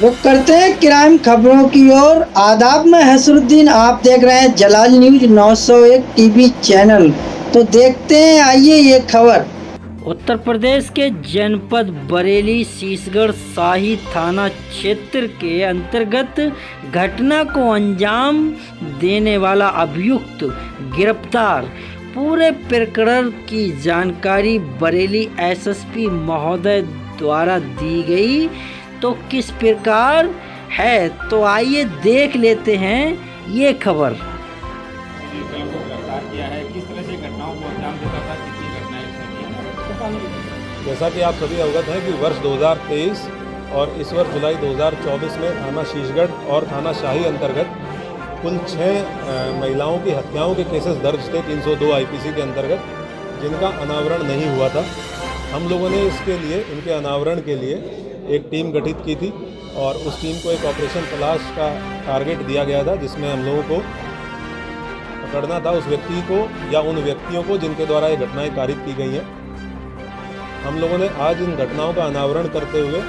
रुक करते हैं क्राइम खबरों की ओर। आदाब में हसरुद्दीन, आप देख रहे हैं जलाल न्यूज 901 टीवी चैनल। तो देखते हैं, आइए ये खबर। उत्तर प्रदेश के जनपद बरेली शीशगढ़ शाही थाना क्षेत्र के अंतर्गत घटना को अंजाम देने वाला अभियुक्त गिरफ्तार। पूरे प्रकरण की जानकारी बरेली एसएसपी महोदय द्वारा दी गई। तो किस प्रकार है, तो आइए देख लेते हैं ये खबर। जैसा कि आप सभी अवगत हैं कि वर्ष 2023 और इस वर्ष जुलाई 2024 में थाना शीशगढ़ और थाना शाही अंतर्गत कुल 6 महिलाओं की हत्याओं के केसेस दर्ज थे 302 आईपीसी के अंतर्गत, जिनका अनावरण नहीं हुआ था। हम लोगों ने इसके लिए, इनके अनावरण के लिए एक टीम गठित की थी और उस टीम को एक ऑपरेशन तलाश का टारगेट दिया गया था, जिसमें हम लोगों को पकड़ना था उस व्यक्ति को या उन व्यक्तियों को जिनके द्वारा ये घटनाएं कारित की गई हैं। हम लोगों ने आज इन घटनाओं का अनावरण करते हुए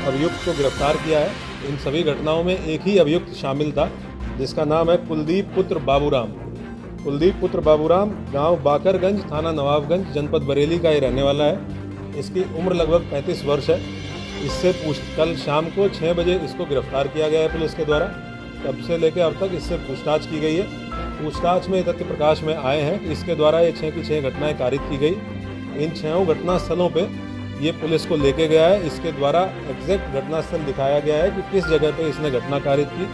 अभियुक्त को गिरफ्तार किया है। इन सभी घटनाओं में एक ही अभियुक्त शामिल था, जिसका नाम है कुलदीप पुत्र बाबूराम। कुलदीप पुत्र बाबूराम गांव बाकरगंज, थाना नवाबगंज, जनपद बरेली का ये रहने वाला है। इसकी उम्र लगभग 35 वर्ष है। इससे कल शाम को 6 बजे इसको गिरफ्तार किया गया है पुलिस के द्वारा। तब से लेकर अब तक इससे पूछताछ की गई है। पूछताछ में तथ्य प्रकाश में आए हैं कि इसके द्वारा ये 6 की 6 घटनाएं कारित की गई। इन 6 घटना स्थलों पे ये पुलिस को लेके गया है। इसके द्वारा एग्जैक्ट घटना स्थल दिखाया गया है कि किस जगह पे इसने घटना कारित की।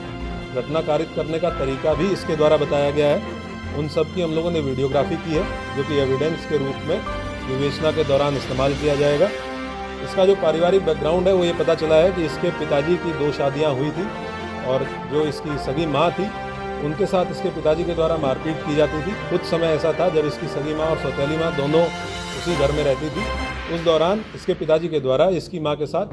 घटना कारित करने का तरीका भी इसके द्वारा बताया गया है। उन सब की हम लोगों ने वीडियोग्राफी की है, जो कि एविडेंस के रूप में विवेचना के दौरान इस्तेमाल किया जाएगा। इसका जो पारिवारिक बैकग्राउंड है वो ये पता चला है कि इसके पिताजी की 2 शादियाँ हुई थी और जो इसकी सगी माँ थी उनके साथ इसके पिताजी के द्वारा मारपीट की जाती थी। कुछ समय ऐसा था जब इसकी सगी माँ और सौतेली माँ दोनों उसी घर में रहती थी। उस दौरान इसके पिताजी के द्वारा इसकी माँ के साथ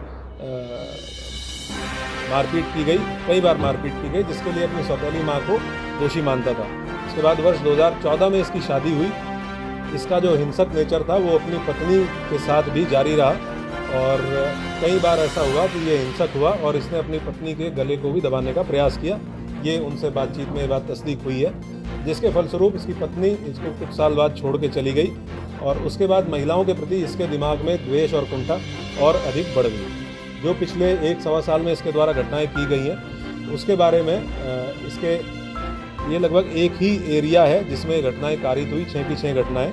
मारपीट की गई, कई बार मारपीट की गई, जिसके लिए अपनी सौतेली माँ को दोषी मानता था। उसके बाद वर्ष 2014 में इसकी शादी हुई। इसका जो हिंसक नेचर था वो अपनी पत्नी के साथ भी जारी रहा और कई बार ऐसा हुआ कि ये हिंसक हुआ और इसने अपनी पत्नी के गले को भी दबाने का प्रयास किया। ये उनसे बातचीत में ये बात तस्दीक हुई है, जिसके फलस्वरूप इसकी पत्नी इसको कुछ साल बाद छोड़ के चली गई और उसके बाद महिलाओं के प्रति इसके दिमाग में द्वेष और कुंठा और अधिक बढ़ गई। जो पिछले 1-1.25 साल में इसके द्वारा घटनाएं की गई हैं, उसके बारे में इसके ये लगभग एक ही एरिया है जिसमें घटनाएं कारित हुई, 6 की 6 घटनाएं।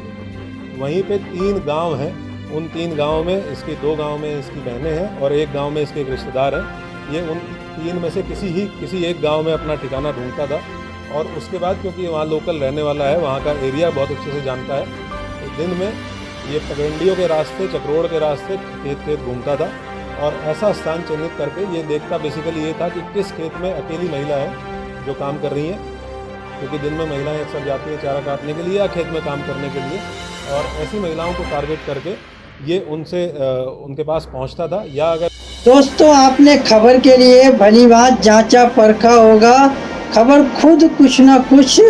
वहीं पे 3 गांव हैं। उन 3 गांवों में इसके 2 गांव में इसकी बहनें हैं और एक गांव में इसके एक रिश्तेदार हैं। ये उन 3 में से किसी एक गांव में अपना ठिकाना ढूंढता था और उसके बाद क्योंकि वहाँ लोकल रहने वाला है, वहाँ का एरिया बहुत अच्छे से जानता है, तो दिन में ये पगडंडियों के रास्ते, चक्रोड़ के रास्ते खेत घूमता था और ऐसा स्थान चिन्हित करके ये देखता बेसिकली ये था कि किस खेत में अकेली महिला है जो काम कर रही है, क्योंकि दिन में महिलाएं अक्सर जाती हैं चारा काटने के लिए या खेत में काम करने के लिए, और ऐसी महिलाओं को टारगेट करके ये उनके पास पहुंचता था। या अगर दोस्तों, आपने खबर के लिए भली बात जांचा परखा होगा। खबर खुद कुछ ना कुछ,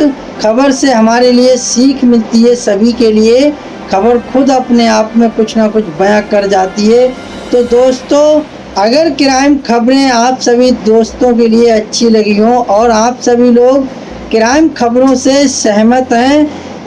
खबर से हमारे लिए सीख मिलती है। सभी के लिए खबर खुद अपने आप में कुछ ना कुछ बयां कर जाती है। तो दोस्तों, अगर क्राइम खबरें आप सभी दोस्तों के लिए अच्छी लगी हों और आप सभी लोग क्राइम खबरों से सहमत हैं,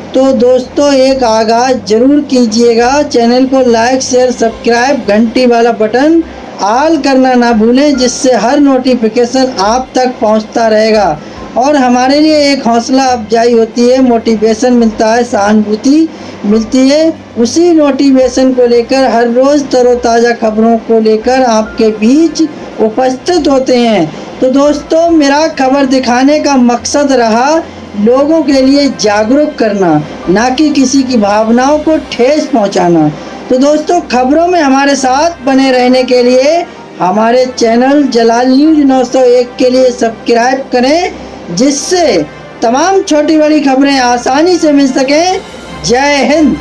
तो दोस्तों एक आगाज़ ज़रूर कीजिएगा। चैनल को लाइक, शेयर, सब्सक्राइब, घंटी वाला बटन ऑल करना ना भूलें, जिससे हर नोटिफिकेशन आप तक पहुंचता रहेगा और हमारे लिए एक हौसला अफजाई होती है, मोटिवेशन मिलता है, सहानुभूति मिलती है। उसी मोटिवेशन को लेकर हर रोज़ तरोताज़ा खबरों को लेकर आपके बीच उपस्थित होते हैं। तो दोस्तों, मेरा खबर दिखाने का मकसद रहा लोगों के लिए जागरूक करना, ना कि किसी की भावनाओं को ठेस पहुंचाना। तो दोस्तों, खबरों में हमारे साथ बने रहने के लिए हमारे चैनल जलाल न्यूज 901 के लिए सब्सक्राइब करें, जिससे तमाम छोटी बड़ी खबरें आसानी से मिल सकें। जय हिंद।